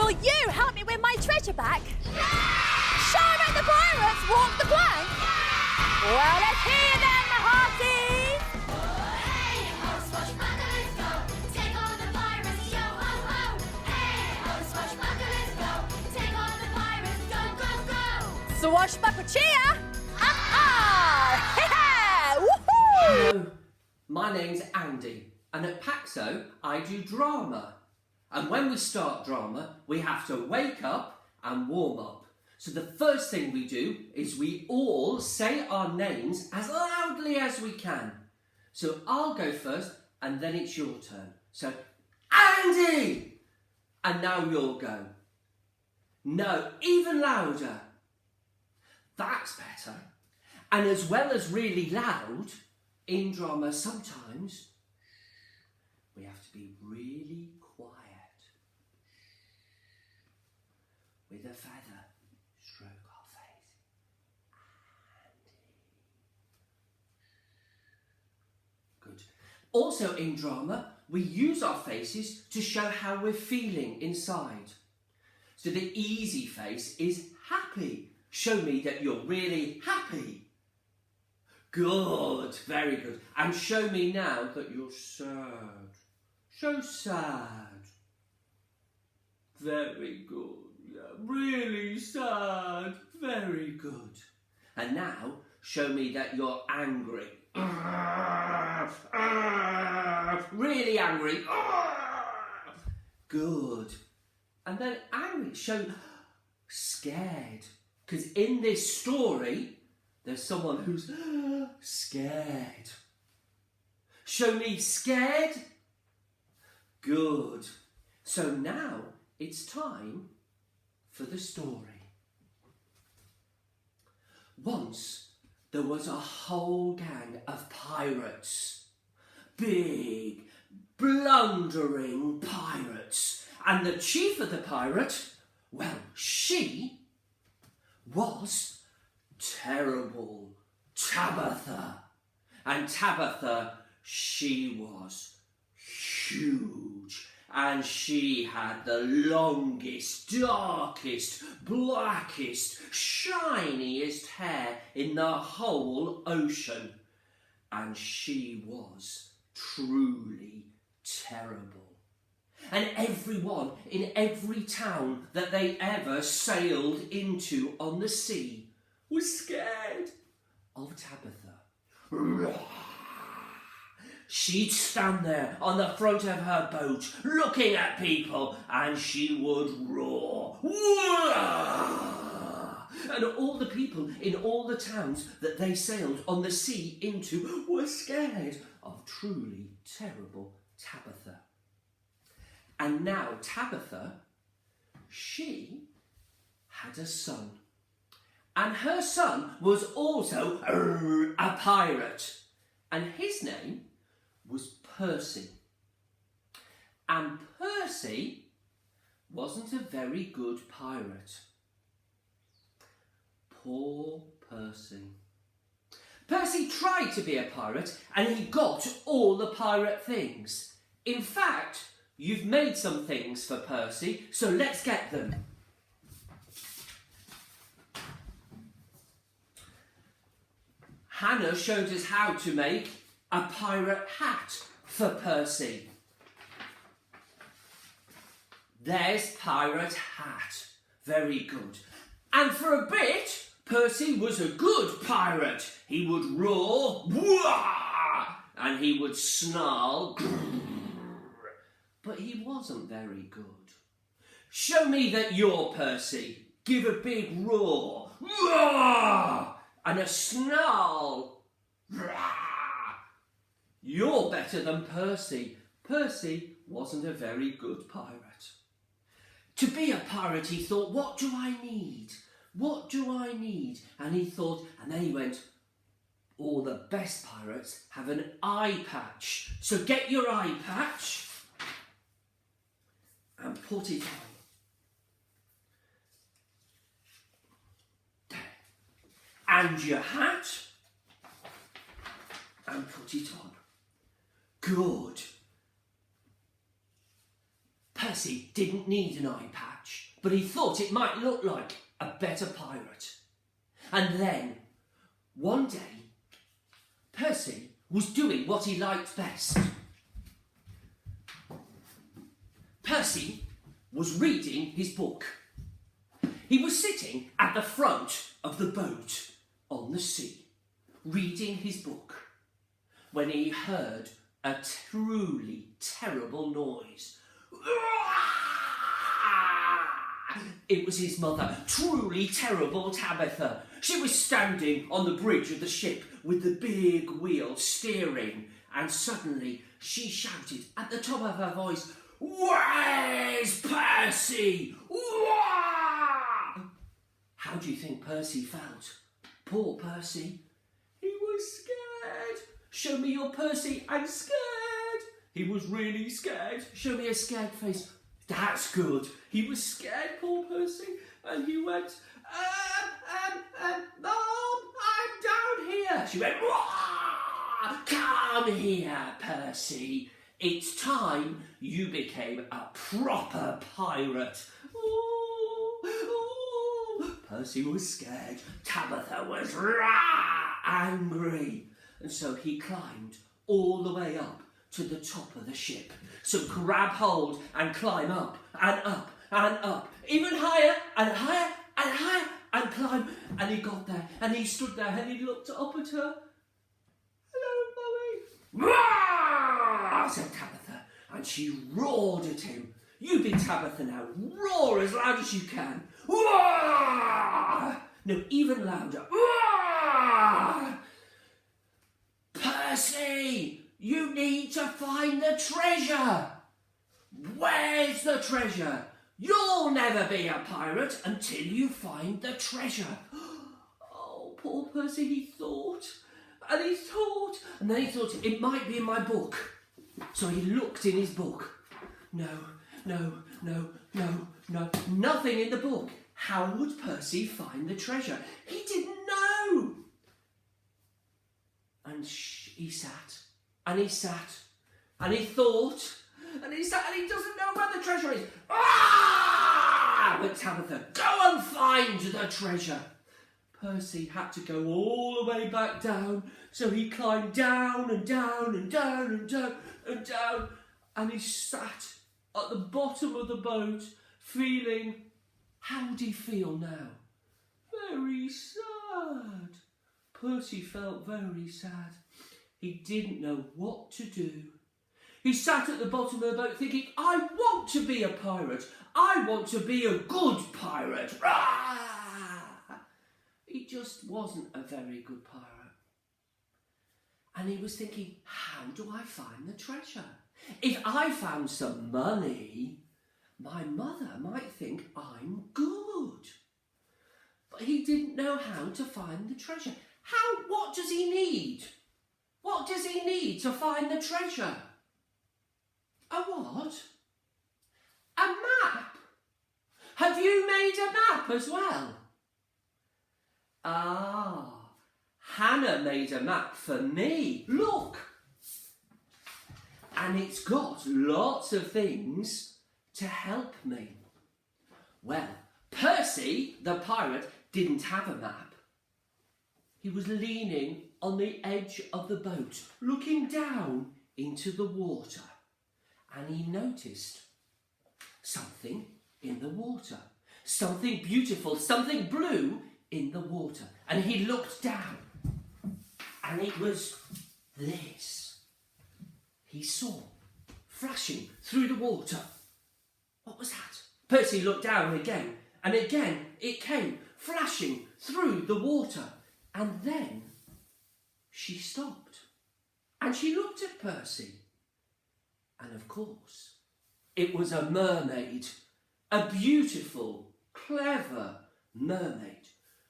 Will you help me win my treasure back? Shall I make the pirates walk the plank? Well, let's hear them, my hearties! Hey ho, swashbucklers, go! Take on the pirates, yo ho ho! Hey ho, swashbucklers, go! Take on the pirates, go go go! Swashbuckle cheer! Ah-ah! Woohoo! Hello, my name's Andy, and at Paxo I do drama. And when we start drama, we have to wake up and warm up. So the first thing we do is we all say our names as loudly as we can. So I'll go first, and then it's your turn. So, Andy! And now you'll go. No, even louder. That's better. And as well as really loud, in drama sometimes we have to be really quiet. With a feather, stroke our face. Andy. Good. Also in drama, we use our faces to show how we're feeling inside. So the easy face is happy. Show me that you're really happy. Good, very good. And show me now that you're sad. Show sad. Very good. Yeah, really sad. Very good. And now show me that you're angry. Really angry. Good. And then angry. Show scared. Because in this story, there's someone who's scared. Show me scared. Good. So now it's time for the story. Once there was a whole gang of pirates. Big, blundering pirates. And the chief of the pirate, well, she was terrible Tabitha. And Tabitha, she was huge. And she had the longest, darkest, blackest, shiniest hair in the whole ocean. And she was truly terrible. And everyone in every town that they ever sailed into on the sea was scared of Tabitha. She'd stand there on the front of her boat looking at people, and she would roar. And all the people in all the towns that they sailed on the sea into were scared of truly terrible Tabitha. And now Tabitha, she had a son. And her son was also a pirate. And his name was Percy. And Percy wasn't a very good pirate. Poor Percy. Percy tried to be a pirate and he got all the pirate things. In fact, you've made some things for Percy, so let's get them. Hannah showed us how to make a pirate hat for Percy. There's pirate hat. Very good. And for a bit, Percy was a good pirate. He would roar, wah, and he would snarl, grrr, but he wasn't very good. Show me that you're Percy. Give a big roar, wah, and a snarl. Rah. You're better than Percy. Percy wasn't a very good pirate. To be a pirate, he thought, what do I need? What do I need? And he thought, and then he went, all the best pirates have an eye patch. So get your eye patch and put it on. There. And your hat and put it on. Good. Percy didn't need an eye patch. but he thought it might look like a better pirate. And then, one day, Percy was doing what he liked best. Percy was reading his book. He was sitting at the front of the boat on the sea, reading his book, when he heard a truly terrible noise. It was his mother, truly terrible Tabitha. She was standing on the bridge of the ship with the big wheel steering, and suddenly she shouted at the top of her voice, "Where's Percy? Wah!" How do you think Percy felt? Poor Percy. He was scared. Show me your Percy, I'm scared. He was really scared. Show me a scared face. That's good. He was scared, poor Percy. And he went, Mom, I'm down here. She went, "Wah! Come here, Percy. It's time you became a proper pirate." Percy was scared. Tabitha was angry. And so he climbed all the way up to the top of the ship. So grab hold and climb up and up and up, even higher and higher and higher, and climb. And he got there and he stood there and he looked up at her. "Hello, Mummy." "Roar!" said Tabitha, and she roared at him. "You be Tabitha now. Roar as loud as you can." "Roar!" No, even louder. "Roar!" "Percy, you need to find the treasure." "Where's the treasure? You'll never be a pirate until you find the treasure." Oh, poor Percy, he thought, and he thought, and then he thought, it might be in my book. So he looked in his book. No, nothing in the book. How would Percy find the treasure? He didn't know. And he sat, and he sat, and he thought, and he sat, and he doesn't know where the treasure is. "Ah!" went Tabitha. "Go and find the treasure." Percy had to go all the way back down, so he climbed down and down and down and down and down, and he sat at the bottom of the boat, feeling, how would he feel now? Very sad. Percy felt very sad. He didn't know what to do. He sat at the bottom of the boat thinking, I want to be a pirate. I want to be a good pirate. Ah! He just wasn't a very good pirate. And he was thinking, how do I find the treasure? If I found some money, my mother might think I'm good. But he didn't know how to find the treasure. What does he need? What does he need to find the treasure? A what? A map. Have you made a map as well? Ah, Hannah made a map for me. Look. And it's got lots of things to help me. Well, Percy, the pirate, didn't have a map. He was leaning on the edge of the boat, looking down into the water. And he noticed something in the water. Something beautiful, something blue in the water. And he looked down. And it was this. He saw flashing through the water. What was that? Percy looked down again. And again it came flashing through the water. And then she stopped. And she looked at Percy. And of course, it was a mermaid. A beautiful, clever mermaid.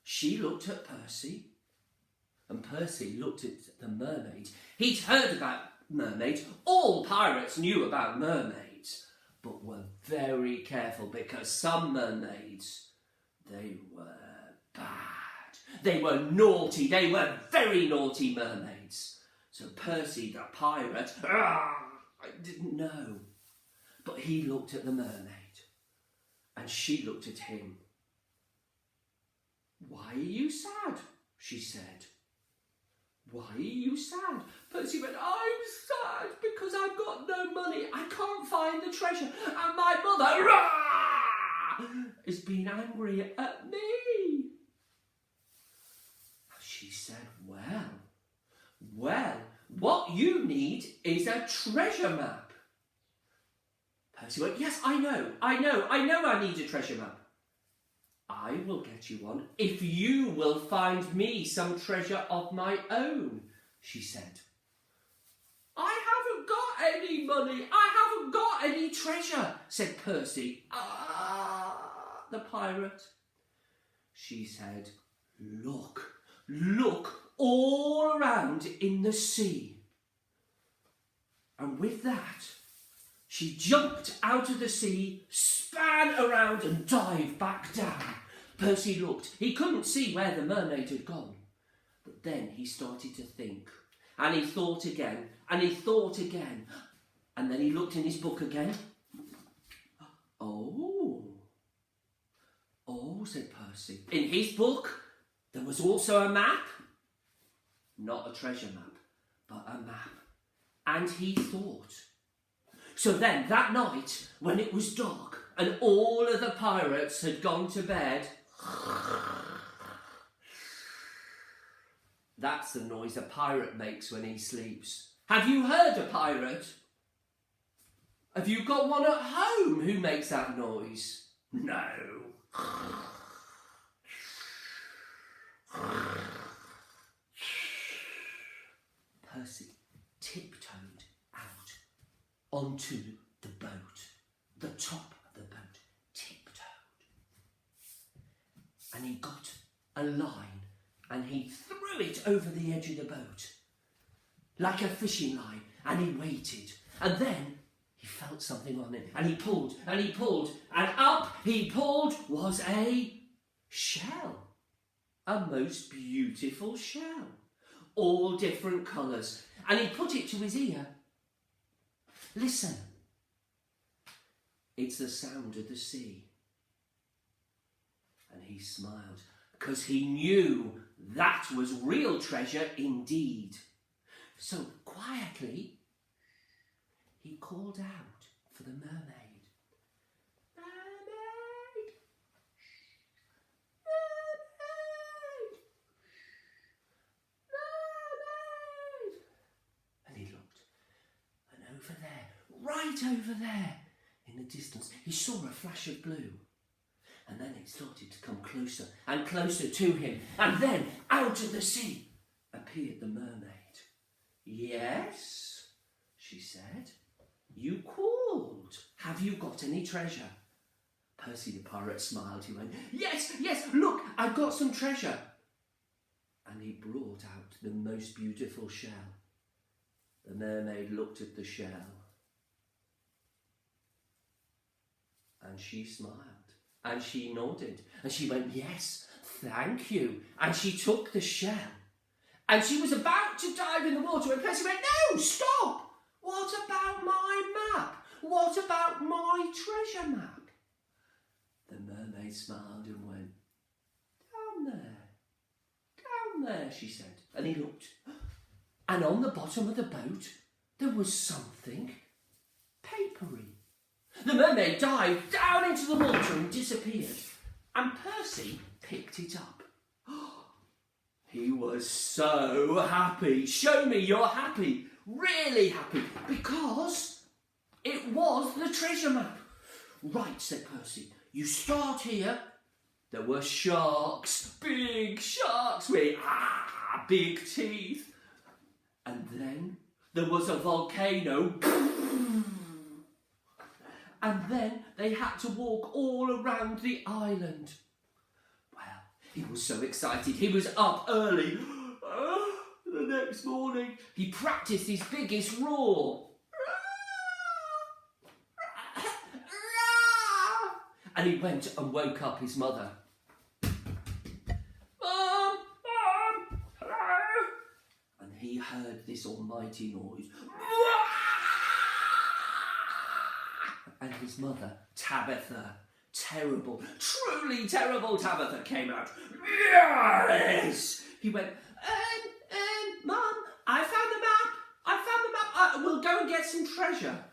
She looked at Percy. And Percy looked at the mermaid. He'd heard about mermaids. All pirates knew about mermaids. But were very careful because some mermaids, they were bad. They were naughty. They were very naughty mermaids. So Percy the pirate, I didn't know. But he looked at the mermaid. And she looked at him. "Why are you sad?" she said. "Why are you sad?" Percy went, "I'm sad because I've got no money. I can't find the treasure. And my mother has been angry at me." She said, well, what you need is a treasure map." Percy went, "Yes, I know I need a treasure map. I will get you one if you will find me some treasure of my own," she said. "I haven't got any money. I haven't got any treasure," said Percy. The pirate. She said, Look all around in the sea." And with that, she jumped out of the sea, span around and dived back down. Percy looked. He couldn't see where the mermaid had gone. But then he started to think. And he thought again. And he thought again. And then he looked in his book again. Oh, said Percy. In his book, there was also a map. Not a treasure map, but a map. And he thought. So then, that night, when it was dark and all of the pirates had gone to bed, that's the noise a pirate makes when he sleeps. Have you heard a pirate? Have you got one at home who makes that noise? No. Percy tiptoed out onto the boat, the top of the boat, tiptoed. And he got a line and he threw it over the edge of the boat, like a fishing line, and he waited. And then he felt something on it, and he pulled, and up he pulled was a shell, a most beautiful shell, all different colours, and he put it to his ear. Listen, it's the sound of the sea. And he smiled, because he knew that was real treasure indeed. So quietly, he called out for the mermaid. Mermaid! Mermaid! Mermaid! And he looked, and over there, right over there, in the distance, he saw a flash of blue. And then it started to come closer and closer to him. And then, out of the sea, appeared the mermaid. "Yes," she said, "you called. Have you got any treasure?" Percy the pirate smiled. He went, yes, look, I've got some treasure." And he brought out the most beautiful shell. The mermaid looked at the shell. And she smiled. And she nodded. And she went, "Yes, thank you." And she took the shell. And she was about to dive in the water when Percy went, "No, stop! What about my map? What about my treasure map?" The mermaid smiled and went, Down there, she said. And he looked. And on the bottom of the boat, there was something papery. The mermaid dived down into the water and disappeared. And Percy picked it up. He was so happy. Show me you're happy. Really happy. Because it was the treasure map. "Right," said Percy. "You start here." There were sharks. Big sharks with big teeth. And then there was a volcano. And then they had to walk all around the island. Well, he was so excited. He was up early. The next morning, he practiced his biggest roar. And he went and woke up his mother. Mom, hello. And he heard this almighty noise. And his mother, Tabitha, terrible, truly terrible Tabitha came out. Yes! He went, Mum, I found the map. We'll go and get some treasure.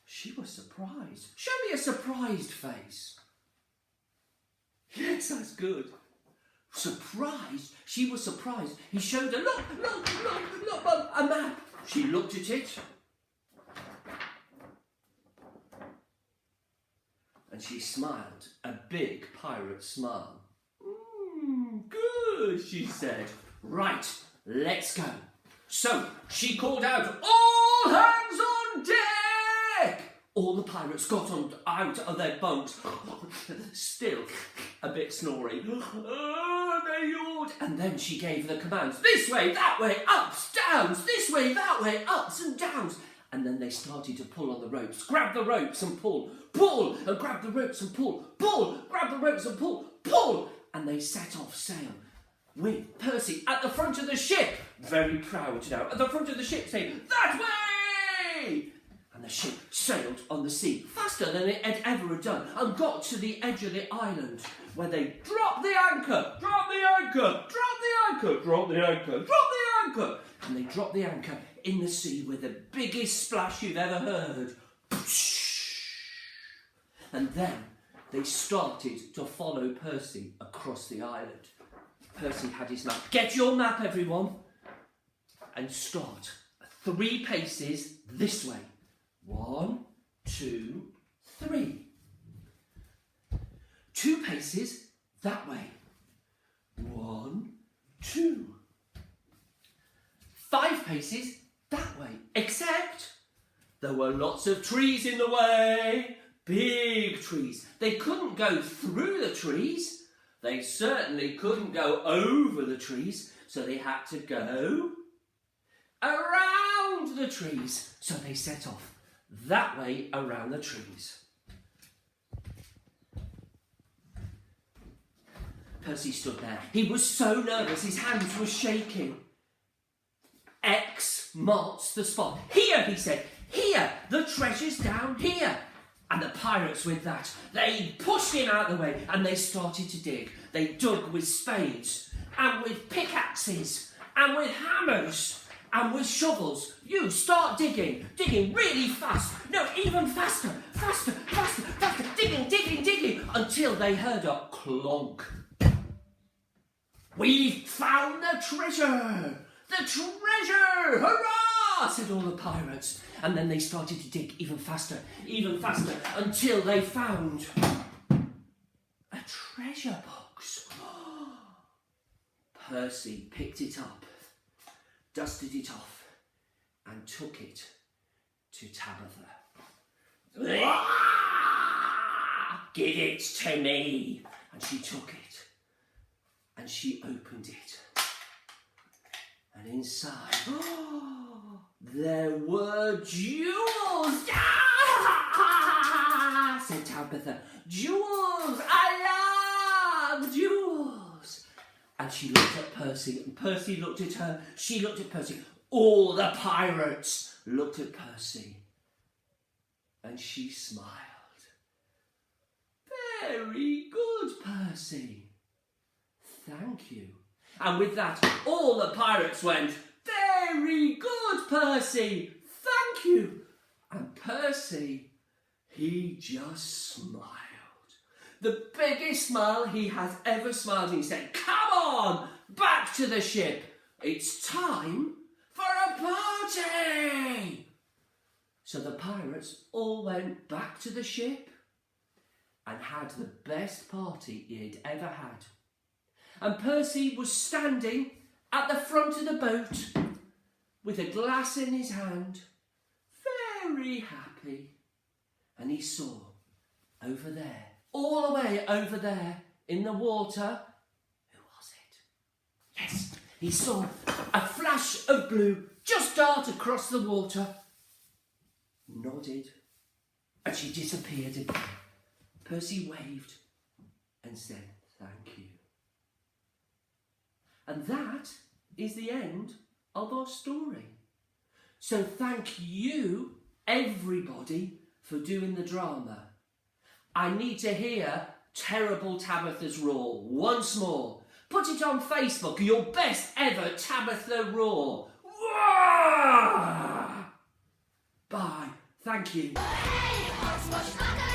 She was surprised. Show me a surprised face. Yes, that's good. Surprised? She was surprised. He showed her, look, Mum, a map. She looked at it. And she smiled, a big pirate smile. Good, she said. Right, let's go. So she called out, all hands on deck! All the pirates got out of their boats, still a bit snoring. Oh, they yawned. And then she gave the commands, this way, that way, ups, downs, this way, that way, ups and downs. And then they started to pull on the ropes. Grab the ropes and pull, and grab the ropes and pull, grab the ropes and pull. And they set off sail with Percy at the front of the ship. Very proud now, at the front of the ship saying, that way! And the ship sailed on the sea faster than it had ever done and got to the edge of the island where they dropped the anchor, and they dropped the anchor in the sea with the biggest splash you've ever heard. And then they started to follow Percy across the island. Percy had his map. Get your map, everyone, and start 3 paces this way. 1, 2, 3. 2 paces that way. 1, 2. 5 paces that way. Except there were lots of trees in the way. Big trees. They couldn't go through the trees. They certainly couldn't go over the trees. So they had to go around the trees. So they set off that way around the trees. Percy stood there. He was so nervous, his hands were shaking. X marks the spot. Here, he said, here, the treasure's down here. And the pirates with that, they pushed him out of the way and they started to dig. They dug with spades and with pickaxes and with hammers and with shovels. You start digging really fast. No, even faster, digging, until they heard a clonk. We found the treasure! The treasure! Hurrah! Said all the pirates. And then they started to dig even faster, until they found a treasure box. Percy picked it up, dusted it off, and took it to Tabitha. Give it to me! And she took it, and she opened it. And inside, there were jewels! Said Tabitha. Jewels! I love jewels! And she looked at Percy, and Percy looked at her. She looked at Percy. All the pirates looked at Percy. And she smiled. Very good, Percy. Thank you. And with that, all the pirates went, very good, Percy. Thank you. And Percy, he just smiled. The biggest smile he has ever smiled. And he said, come on, back to the ship. It's time for a party. So the pirates all went back to the ship and had the best party he'd ever had. And Percy was standing at the front of the boat with a glass in his hand, very happy. And he saw over there, all the way over there in the water, who was it? Yes, he saw a flash of blue just dart across the water, nodded, and she disappeared again. Percy waved and said, thank you. And that is the end of our story. So thank you, everybody, for doing the drama. I need to hear Terrible Tabitha's roar once more. Put it on Facebook, your best ever Tabitha roar. Bye. Thank you. Hey, ho, swashbuckler.